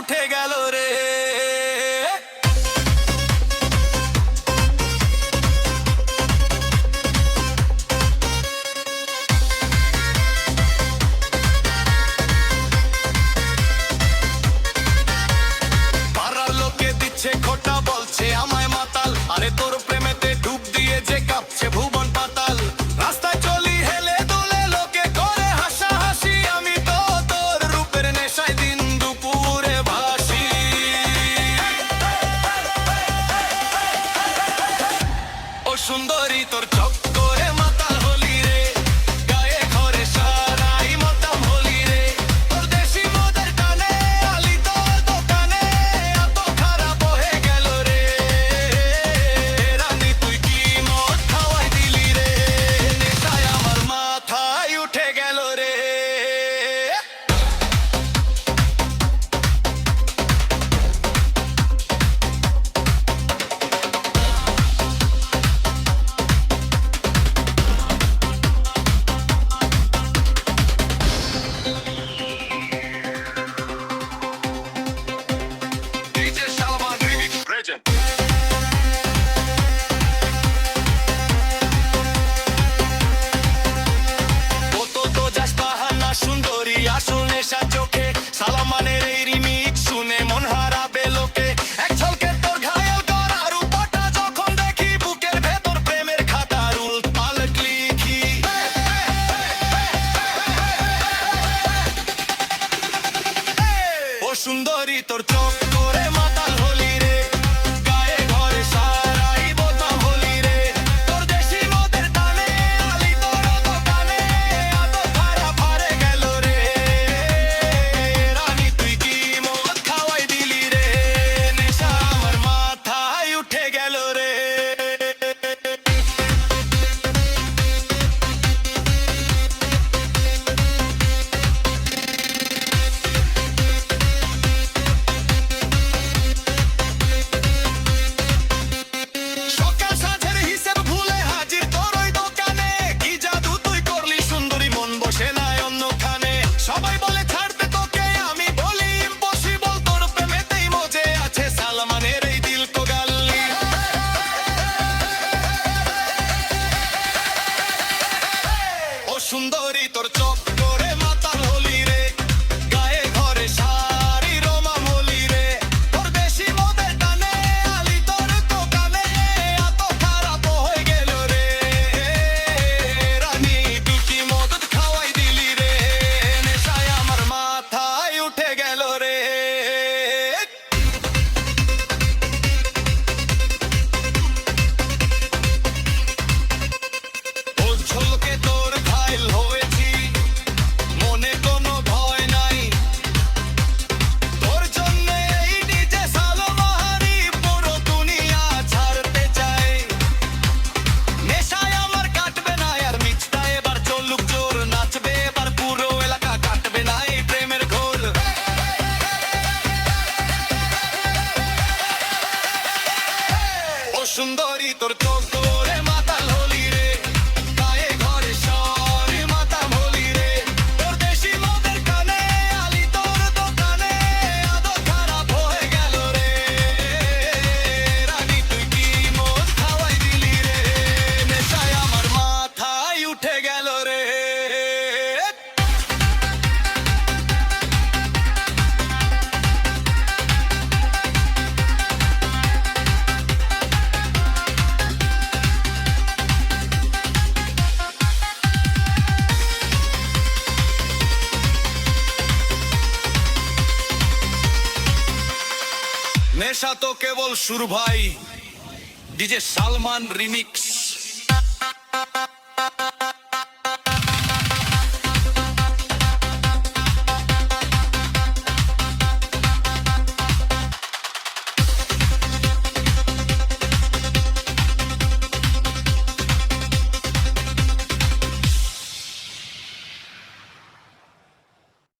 উঠে গেল রে। পাড়ার লোকে দিচ্ছে খোটা, বলছে আমায় মাতাল। আরে তোর প্রেমেতে ডুব দিয়ে যে কাঁপছে ভুবন পাতাল। রাস্তায় চলি হেলে দুলে, লোকে করে হাসাহাসি। আমি তো তোর রূপের নেশায় দিন দুপুরে ভাসি। ও সুন্দরী তোর চক্করে মাতাল হলি রে, গায়ে ঘরে সারাই মাতাম হলি রে। তোর দেশি মদের টানে আলি তোর দোকানে, এত খারাপ হয়ে গেল রে। রানী তুই কি মদ খাওয়াই দিলি রে, নেশায় আমার মাথায় উঠে গেল রে। DJ Salman Remix present. কত তো যাস বাহানা সুন্দরী, আসল নেশা চোখে। সালমানের এই রিমিক্স শুনে মন হারাবে লোকে। এক ঝলকে তোর ঘায়াল করা রূপটা যখন দেখি, বুকের ভেতর প্রেমের খাতার উল্টাপাল্ট লিখি। ও সুন্দরী তোর চোখ করে মাতাল হলি রে, গায়ে ঘরে সারাই বোতাম হলি রে। তোর দেশি মদের টানে আলি তোর দোকানে, এত খারাপ হারে গেল রে। রানী তুই কি মদ খাওয়াই দিলি রে, নেশা আমার মাথায় উঠে গেল রে। সকাল সাঁঝের হিসেব ভুলে হাজির তোর ওই দোকানে। কি জাদু তুই করলি সুন্দরী, মন বসে নাই অন্যখানে। সবাই বলে ছাড়তে তোকে, আমি বলি ইম্পসিবল। তোর প্রেমেতেই মজে আছে সালমানের এই দিল কো গাল্লি। ও সুন্দরী তোর চোখ করে মাতাল হলি রে, গায়ে ঘরে সারি রোমাম হলি রে। তোর বেশি মদের টানে আলি তোর দোকানে, এত খারাপ হয়ে গেল রে। রানী তুই কি মদ খাওয়াই দিলি রে, নেশায় আমার মাথায় উঠে গেল রে। ও ঝলকে তোর ঘায়ল হয়েছি, মনে কোনো ভয় নাই। তোর জন্য এই নিজে সালমাহারি, পুরো দুনিয়া ছাড়তে চাই। নেশায় আমার কাটবে না আর মিছটা, এবার চলুক জোর নাচবে এবার পুরো এলাকা, কাটবে না এই প্রেমের ঘোল। ও সুন্দরী তোর চোখ করে মাতাল হলি রে, গায়ে ঘরে সারি মাতাম হলি রে। তোর দেশি মদের কানে আলি তোর দোকানে, এত খারাপ হয়ে গেল রে। রানী তুই কি মদ খাওয়াই দিলি রে, নেশায় আমার মাথায় উঠে গেল রে। নেশা তো কেবল সুর ভাই, ডিজে সালমান রিমিক্স।